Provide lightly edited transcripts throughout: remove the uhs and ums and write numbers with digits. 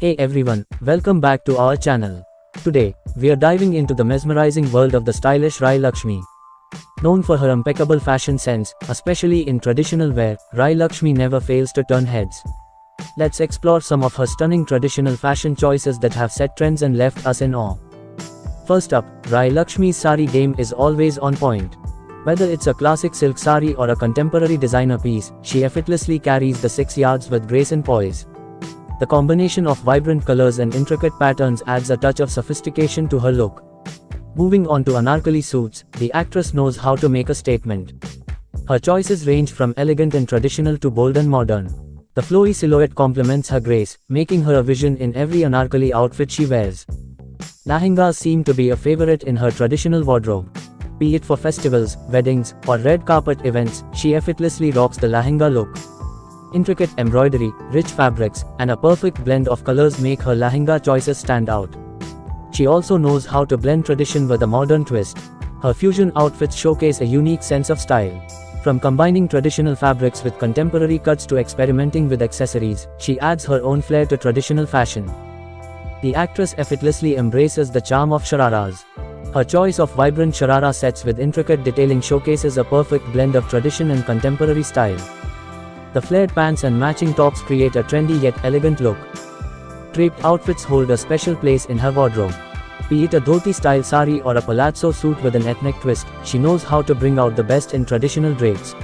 Hey everyone, welcome back to our channel. Today, we are diving into the mesmerizing world of the stylish Rai Lakshmi. Known for her impeccable fashion sense, especially in traditional wear, Rai Lakshmi never fails to turn heads. Let's explore some of her stunning traditional fashion choices that have set trends and left us in awe. First up, Rai Lakshmi's sari game is always on point. Whether it's a classic silk sari or a contemporary designer piece, she effortlessly carries the 6 yards with grace and poise. The combination of vibrant colors and intricate patterns adds a touch of sophistication to her look. Moving on to Anarkali suits, the actress knows how to make a statement. Her choices range from elegant and traditional to bold and modern. The flowy silhouette complements her grace, making her a vision in every Anarkali outfit she wears. Lehengas seem to be a favorite in her traditional wardrobe. Be it for festivals, weddings, or red carpet events, she effortlessly rocks the lehenga look. Intricate embroidery, rich fabrics, and a perfect blend of colors make her lehenga choices stand out. She also knows how to blend tradition with a modern twist. Her fusion outfits showcase a unique sense of style. From combining traditional fabrics with contemporary cuts to experimenting with accessories, she adds her own flair to traditional fashion. The actress effortlessly embraces the charm of shararas. Her choice of vibrant sharara sets with intricate detailing showcases a perfect blend of tradition and contemporary style. The flared pants and matching tops create a trendy yet elegant look. Draped outfits hold a special place in her wardrobe. Be it a dhoti-style sari or a palazzo suit with an ethnic twist, she knows how to bring out the best in traditional drapes.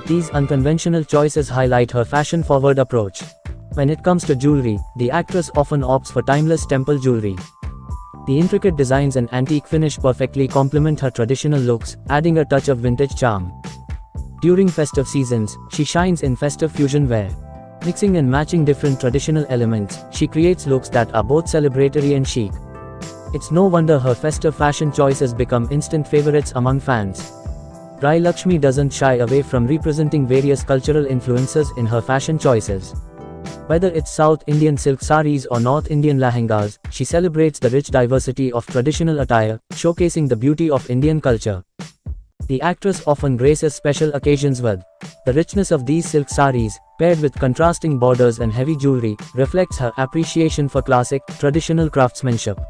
These unconventional choices highlight her fashion-forward approach. When it comes to jewelry, the actress often opts for timeless temple jewelry. The intricate designs and antique finish perfectly complement her traditional looks, adding a touch of vintage charm. During festive seasons, she shines in festive fusion wear. Mixing and matching different traditional elements, she creates looks that are both celebratory and chic. It's no wonder her festive fashion choices become instant favorites among fans. Rai Lakshmi doesn't shy away from representing various cultural influences in her fashion choices. Whether it's South Indian silk saris or North Indian lehengas, she celebrates the rich diversity of traditional attire, showcasing the beauty of Indian culture. The actress often graces special occasions with. The richness of these silk saris, paired with contrasting borders and heavy jewelry, reflects her appreciation for classic, traditional craftsmanship.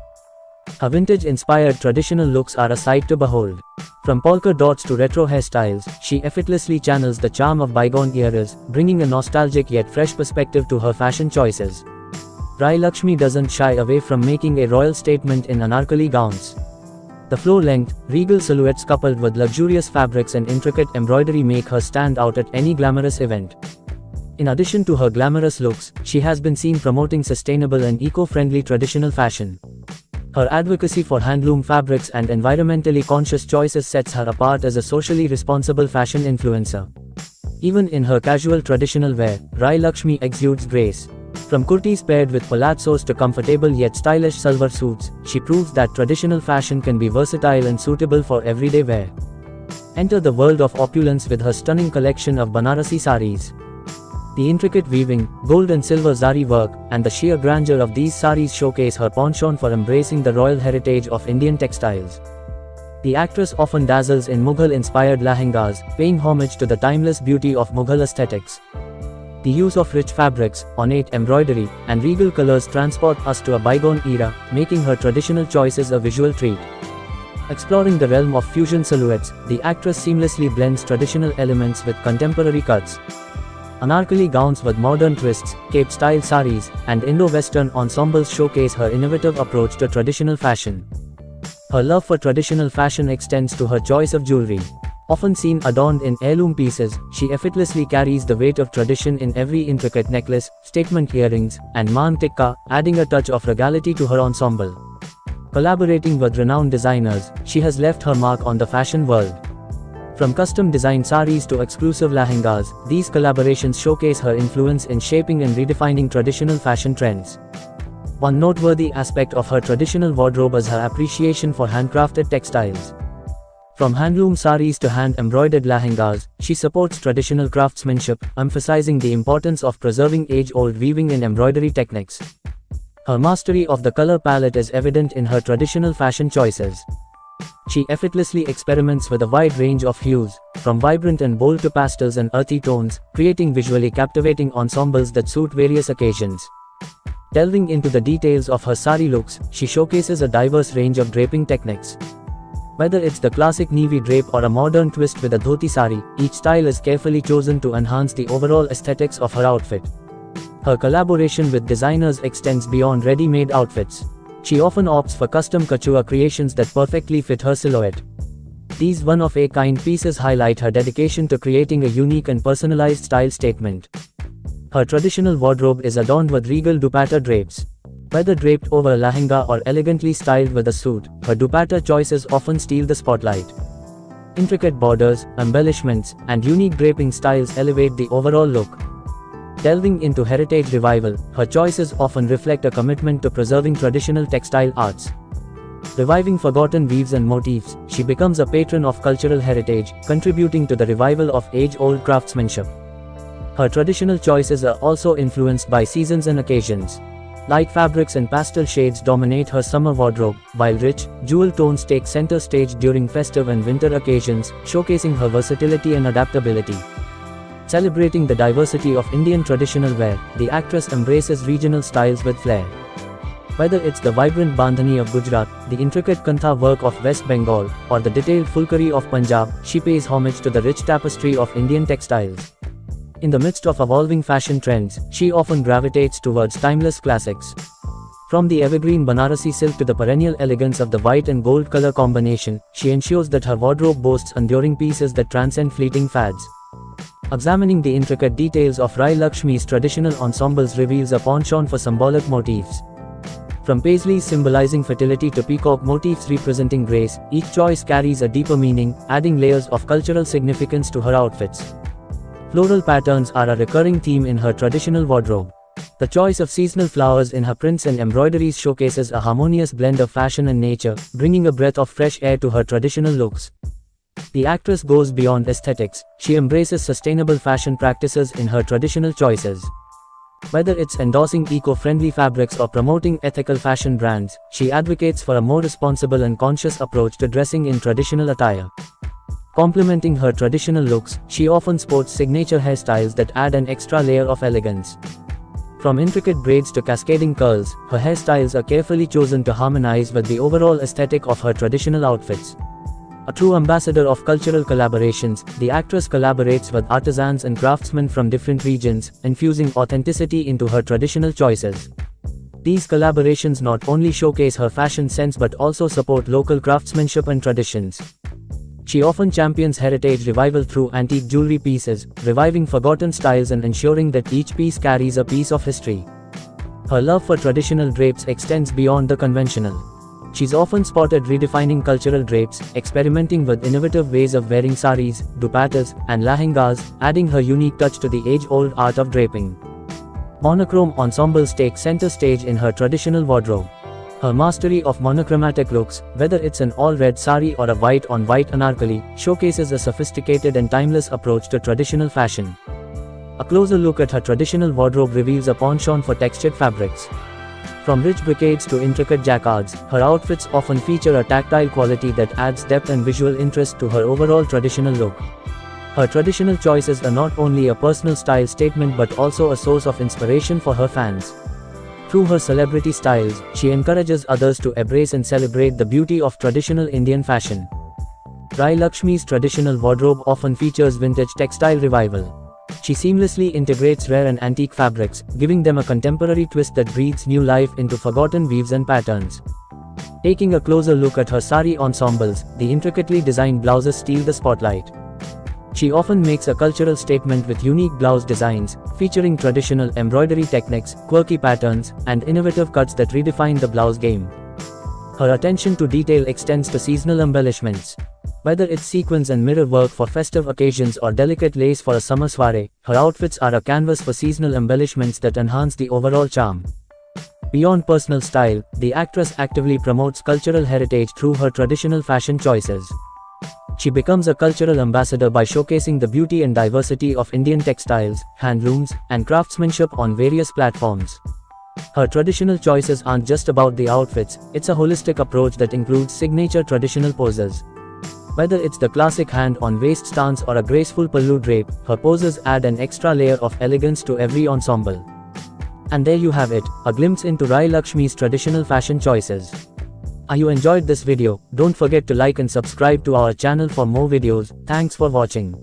Her vintage-inspired traditional looks are a sight to behold. From polka dots to retro hairstyles, she effortlessly channels the charm of bygone eras, bringing a nostalgic yet fresh perspective to her fashion choices. Rai Lakshmi doesn't shy away from making a royal statement in Anarkali gowns. The floor-length, regal silhouettes coupled with luxurious fabrics and intricate embroidery make her stand out at any glamorous event. In addition to her glamorous looks, she has been seen promoting sustainable and eco-friendly traditional fashion. Her advocacy for handloom fabrics and environmentally conscious choices sets her apart as a socially responsible fashion influencer. Even in her casual traditional wear, Rai Lakshmi exudes grace. From kurtis paired with palazzos to comfortable yet stylish salwar suits, she proves that traditional fashion can be versatile and suitable for everyday wear. Enter the world of opulence with her stunning collection of Banarasi saris. The intricate weaving, gold and silver zari work, and the sheer grandeur of these saris showcase her penchant for embracing the royal heritage of Indian textiles. The actress often dazzles in Mughal-inspired lehengas, paying homage to the timeless beauty of Mughal aesthetics. The use of rich fabrics, ornate embroidery, and regal colors transport us to a bygone era, making her traditional choices a visual treat. Exploring the realm of fusion silhouettes, the actress seamlessly blends traditional elements with contemporary cuts. Anarkali gowns with modern twists, cape-style saris, and Indo-Western ensembles showcase her innovative approach to traditional fashion. Her love for traditional fashion extends to her choice of jewelry. Often seen adorned in heirloom pieces, she effortlessly carries the weight of tradition in every intricate necklace, statement earrings, and maan tikka, adding a touch of regality to her ensemble. Collaborating with renowned designers, she has left her mark on the fashion world. From custom-designed saris to exclusive lehengas, these collaborations showcase her influence in shaping and redefining traditional fashion trends. One noteworthy aspect of her traditional wardrobe is her appreciation for handcrafted textiles. From handloom saris to hand-embroidered lehengas, she supports traditional craftsmanship, emphasizing the importance of preserving age-old weaving and embroidery techniques. Her mastery of the color palette is evident in her traditional fashion choices. She effortlessly experiments with a wide range of hues, from vibrant and bold to pastels and earthy tones, creating visually captivating ensembles that suit various occasions. Delving into the details of her sari looks, she showcases a diverse range of draping techniques. Whether it's the classic navy drape or a modern twist with a dhoti sari, each style is carefully chosen to enhance the overall aesthetics of her outfit. Her collaboration with designers extends beyond ready-made outfits. She often opts for custom couture creations that perfectly fit her silhouette. These one-of-a-kind pieces highlight her dedication to creating a unique and personalized style statement. Her traditional wardrobe is adorned with regal dupatta drapes. Whether draped over a lehenga or elegantly styled with a suit, her dupatta choices often steal the spotlight. Intricate borders, embellishments, and unique draping styles elevate the overall look. Delving into heritage revival, her choices often reflect a commitment to preserving traditional textile arts. Reviving forgotten weaves and motifs, she becomes a patron of cultural heritage, contributing to the revival of age-old craftsmanship. Her traditional choices are also influenced by seasons and occasions. Light fabrics and pastel shades dominate her summer wardrobe, while rich, jewel tones take center stage during festive and winter occasions, showcasing her versatility and adaptability. Celebrating the diversity of Indian traditional wear, the actress embraces regional styles with flair. Whether it's the vibrant bandhani of Gujarat, the intricate kantha work of West Bengal, or the detailed fulkari of Punjab, she pays homage to the rich tapestry of Indian textiles. In the midst of evolving fashion trends, she often gravitates towards timeless classics. From the evergreen Banarasi silk to the perennial elegance of the white and gold color combination, she ensures that her wardrobe boasts enduring pieces that transcend fleeting fads. Examining the intricate details of Rai Lakshmi's traditional ensembles reveals a penchant for symbolic motifs. From paisleys symbolizing fertility to peacock motifs representing grace, each choice carries a deeper meaning, adding layers of cultural significance to her outfits. Floral patterns are a recurring theme in her traditional wardrobe. The choice of seasonal flowers in her prints and embroideries showcases a harmonious blend of fashion and nature, bringing a breath of fresh air to her traditional looks. The actress goes beyond aesthetics, she embraces sustainable fashion practices in her traditional choices. Whether it's endorsing eco-friendly fabrics or promoting ethical fashion brands, she advocates for a more responsible and conscious approach to dressing in traditional attire. Complementing her traditional looks, she often sports signature hairstyles that add an extra layer of elegance. From intricate braids to cascading curls, her hairstyles are carefully chosen to harmonize with the overall aesthetic of her traditional outfits. A true ambassador of cultural collaborations, the actress collaborates with artisans and craftsmen from different regions, infusing authenticity into her traditional choices. These collaborations not only showcase her fashion sense but also support local craftsmanship and traditions. She often champions heritage revival through antique jewelry pieces, reviving forgotten styles and ensuring that each piece carries a piece of history. Her love for traditional drapes extends beyond the conventional. She's often spotted redefining cultural drapes, experimenting with innovative ways of wearing saris, dupattas, and lehengas, adding her unique touch to the age-old art of draping. Monochrome ensembles take center stage in her traditional wardrobe. Her mastery of monochromatic looks, whether it's an all-red sari or a white-on-white anarkali, showcases a sophisticated and timeless approach to traditional fashion. A closer look at her traditional wardrobe reveals a penchant for textured fabrics. From rich brocades to intricate jacquards, her outfits often feature a tactile quality that adds depth and visual interest to her overall traditional look. Her traditional choices are not only a personal style statement but also a source of inspiration for her fans. Through her celebrity styles, she encourages others to embrace and celebrate the beauty of traditional Indian fashion. Rai Lakshmi's traditional wardrobe often features vintage textile revival. She seamlessly integrates rare and antique fabrics, giving them a contemporary twist that breathes new life into forgotten weaves and patterns. Taking a closer look at her sari ensembles, the intricately designed blouses steal the spotlight. She often makes a cultural statement with unique blouse designs, featuring traditional embroidery techniques, quirky patterns, and innovative cuts that redefine the blouse game. Her attention to detail extends to seasonal embellishments. Whether it's sequins and mirror work for festive occasions or delicate lace for a summer soiree, her outfits are a canvas for seasonal embellishments that enhance the overall charm. Beyond personal style, the actress actively promotes cultural heritage through her traditional fashion choices. She becomes a cultural ambassador by showcasing the beauty and diversity of Indian textiles, handlooms, and craftsmanship on various platforms. Her traditional choices aren't just about the outfits, it's a holistic approach that includes signature traditional poses. Whether it's the classic hand-on-waist stance or a graceful pallu drape, her poses add an extra layer of elegance to every ensemble. And there you have it, a glimpse into Rai Lakshmi's traditional fashion choices. If you enjoyed this video, don't forget to like and subscribe to our channel for more videos. Thanks for watching.